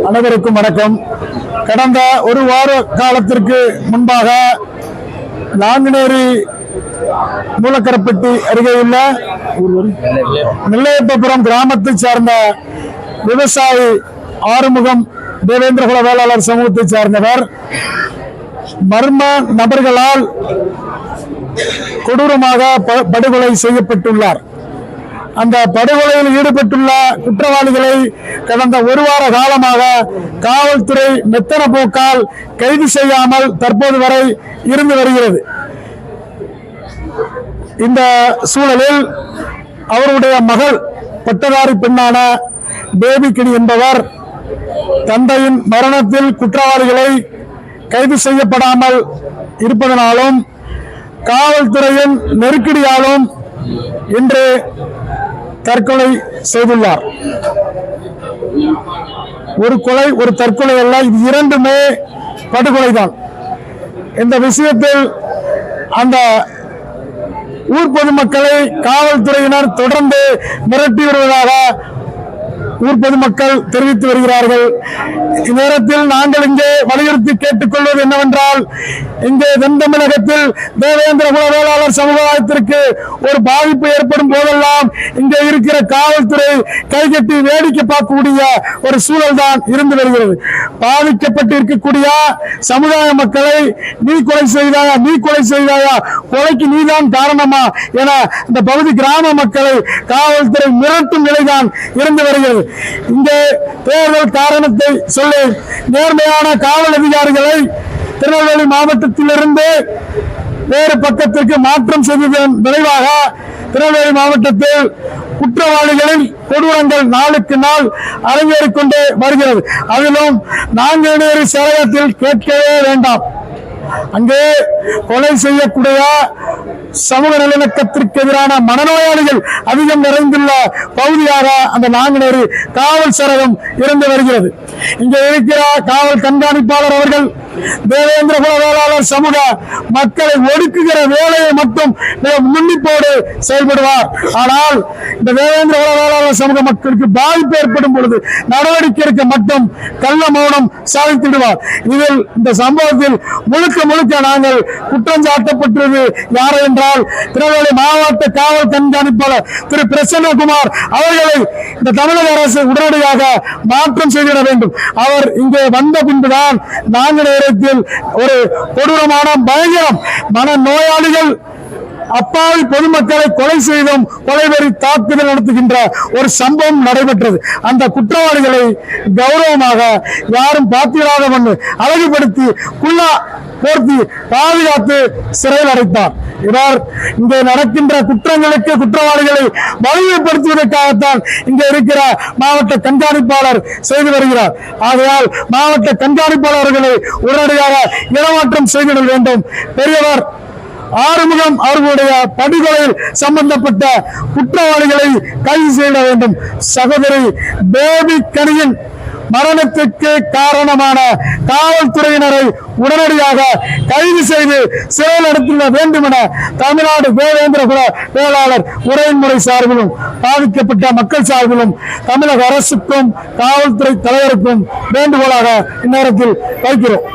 அனைவருக்கும் வணக்கம். கடந்த ஒரு வார காலத்திற்கு முன்பாக நாங்குநேரி மூலக்கரப்பட்டி அருகே உள்ள நெல்லையப்பபுரம் கிராமத்தை சார்ந்த விவசாயி ஆறுமுகம் தேவேந்திரகுல வேளாளர் சமூகத்தை சார்ந்தவர் மர்ம நபர்களால் கொடூரமாக படுகொலை செய்யப்பட்டுள்ளார். அந்த படுகொலையில் ஈடுபட்டுள்ள குற்றவாளிகளை கடந்த ஒரு வார காலமாக காவல்துறை மெத்தன போக்கால் கைது செய்யாமல் தற்போது வரை இருந்து வருகிறது. இந்த சூழலில் அவருடைய மகள் பட்டதாரி பெண்ணான பேபிக்கினி என்பவர் தந்தையின் மரணத்தில் குற்றவாளிகளை கைது செய்யப்படாமல் இருப்பதனாலும் காவல்துறையின் நெருக்கடியாலும் இன்று தற்கொலை செய்துள்ளார். ஒரு கொலை ஒரு தற்கொலை அல்ல, இது இரண்டுமே படுகொலைதான். இந்த விஷயத்தில் அந்த ஊர் பொதுமக்களை காவல்துறையினர் தொடர்ந்து மிரட்டி வருவதாக ஊர் பொதுமக்கள் தெரிவித்து வருகிறார்கள். இந்நேரத்தில் நாங்கள் இங்கே வலியுறுத்தி கேட்டுக்கொள்வது என்னவென்றால், இங்கே தென் தமிழகத்தில் தேவேந்திரகுல வேளாளர் சமுதாயத்திற்கு ஒரு பாதிப்பு ஏற்படும் போதெல்லாம் இங்கே இருக்கிற காவல்துறை கைகட்டி வேடிக்கை பார்க்கக்கூடிய ஒரு சூழல் தான் இருந்து வருகிறது. பாதிக்கப்பட்டு இருக்கக்கூடிய சமுதாய மக்களை நீ கொலை செய்தாயா, கொலைக்கு நீதான் காரணமா என இந்த பகுதி கிராம மக்களை காவல்துறை மிரட்டும் நிலைதான் இருந்து வருகிறது. இங்கே தேர்தல் காரணத்தை சொல்லி நேர்மையான காவல் அதிகாரிகளை திருநெல்வேலி மாவட்டத்திலிருந்து வேறு பக்கத்திற்கு மாற்றம் செய்ததன் விளைவாக திருநெல்வேலி மாவட்டத்தில் குற்றவாளிகளின் கொடூரங்கள் நாளுக்கு நாள் அரங்கேறிக் கொண்டே வருகிறது. அதிலும் நாங்குநேரி சேலத்தில் கேட்கவே வேண்டாம். அங்கே கொலை செய்யக்கூடிய சமூக நல்லிணக்கத்திற்கு எதிரான மனநோயாளிகள் அதிகம் நிறைந்துள்ள பகுதியாக அந்த நாங்குநேரி காவல் சரகம் இருந்து வருகிறது. இங்கே இருக்கிற காவல் கண்காணிப்பாளர் அவர்கள் தேவேந்திரகுல வேளாளர் சமூக மக்களை ஒடுக்குகிற வேலையை மட்டும் முன்னிப்போடு செயல்படுவார். ஆனால் இந்த தேவேந்திரகுல வேளாளர் சமூக மக்களுக்கு பாதிப்பு ஏற்படும் பொழுது நடவடிக்கை எடுக்க மட்டும் கள்ள மௌனம் சாதித்திடுவார். இதில் இந்த சம்பவத்தில் முழுக்க நாங்கள் குற்றம் சாட்டப்பட்டது யார் என்றால் திருநெல்வேலி மாவட்ட காவல் கண்காணிப்பாளர் திரு பிரசன்னகுமார் அவர்களை இந்த தமிழக அரசு உடனடியாக மாற்றம் செய்திட வேண்டும். அவர் இங்கே வந்த பின்புதான் நாங்குநேரத்தில் ஒரு கொடூரமான பயங்கரம் மனநோயாளிகள் அப்பாவி பொதுமக்களை கொலை செய்தும் கொலைவெறி தாக்குதல் நடத்துகின்ற ஒரு சம்பவம் நடைபெற்றது. அந்த குற்றவாளிகளை கௌரவமாக யாரும் பாத்திராத ஒன்று அழகுபடுத்தி குள்ளா போர்த்தி பாதுகாத்து சிறையில் அடைத்தார். இவர் இங்கே நடக்கின்ற குற்றங்களுக்கு குற்றவாளிகளை வலிமைப்படுத்துவதற்காகத்தான் இங்கே இருக்கிற மாவட்ட கண்காணிப்பாளர் செய்து வருகிறார். ஆகையால் மாவட்ட கண்காணிப்பாளர்களை உடனடியாக இடமாற்றம் செய்திட வேண்டும். பெரியவர் ஆறுமுகம் அவர்களுடைய படுகொலையில் சம்பந்தப்பட்ட குற்றவாளிகளை கைது செய்ய வேண்டும். சகோதரி பேபிக்கினியின் மரணத்திற்கு காரணமான காவல்துறையினரை உடனடியாக கைது செய்து சிறையில் அடைத்துள்ள வேண்டும் என தமிழ்நாடு தேவேந்திரகுல வேளாளர் உரைமுறை சார்பிலும் பாதிக்கப்பட்ட மக்கள் சார்பிலும் தமிழக அரசுக்கும் காவல்துறை தலைவருக்கும் வேண்டுகோளாக இந்நேரத்தில் வைக்கிறோம்.